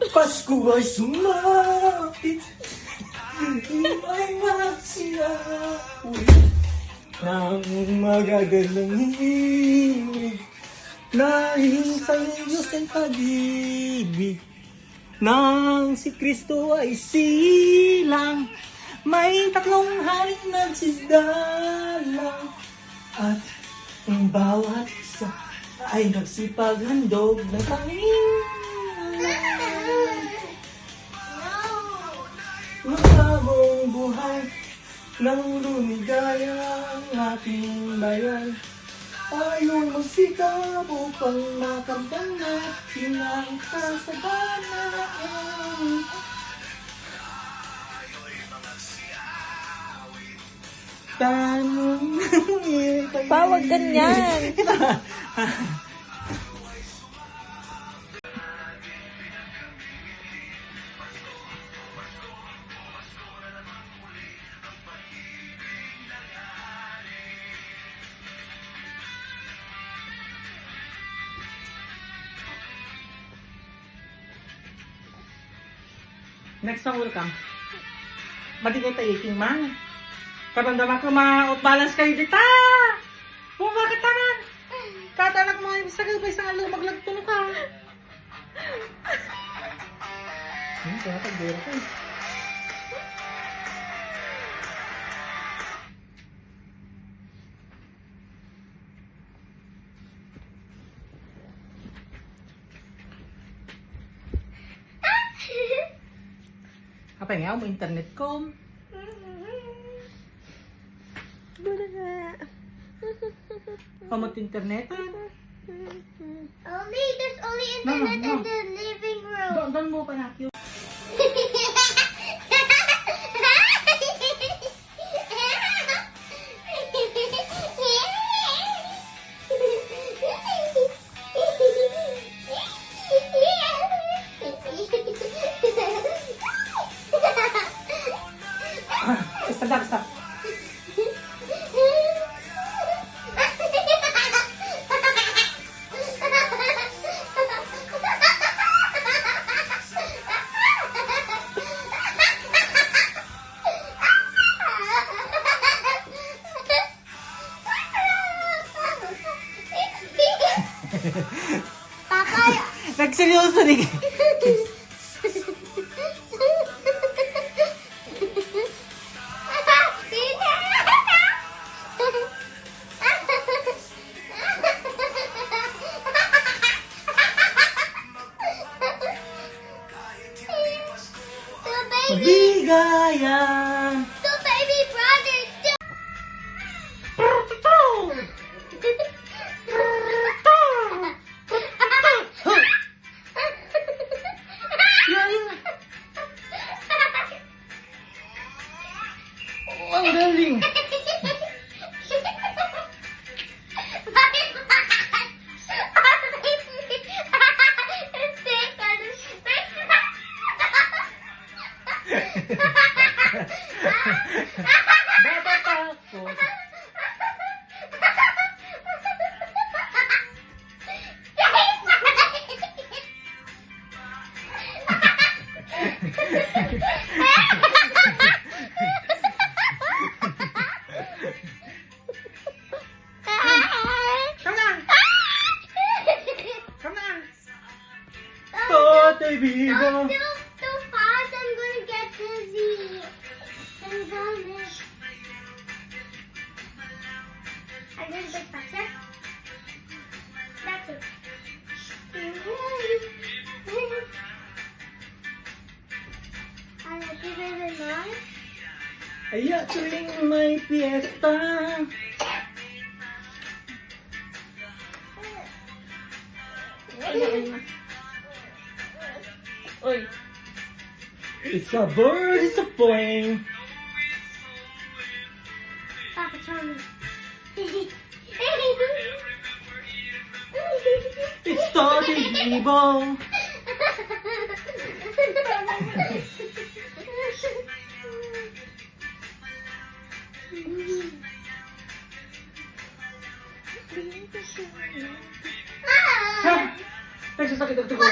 Pasko ay sumapit, may magsiyawi ng magagandang himig, nahing sa Diyos ang pag-ibig. Nang si Kristo ay silang, may tatlong haring nagsidalang, at ang bawat isa ay nagsipaghandog ng tanging magbagong buhay nang lumigaya ang ating bayan. Tayo'y magsikap upang makamtan natin ang kasaganaan. Pawag ganyan. Next na welcome. Mati kayo tayo man. Karamdaman ko ma-balance kayo dita. O bakit naman? Katanak mo yung isang isang alo maglagtulo ka. Kaya pag-dero ko. Apa nga mo internet ko? Kamot internet? There's only internet in the living room. Doon mo pa na cute. Stop. Nagseryoso ni Ligaya. Two baby brothers. Ang galing. Bata pa ako. Come on. Totoy Vivo. Too fast, I'm gonna get dizzy. I'm gonna bit faster. That's it. I'll give it a nine. Ay, tuwing may fiesta. Oy. It's a bird, it's a plane. Papa, tell me. It's Totoy Vivo. Nagsasakit ang tugon ko.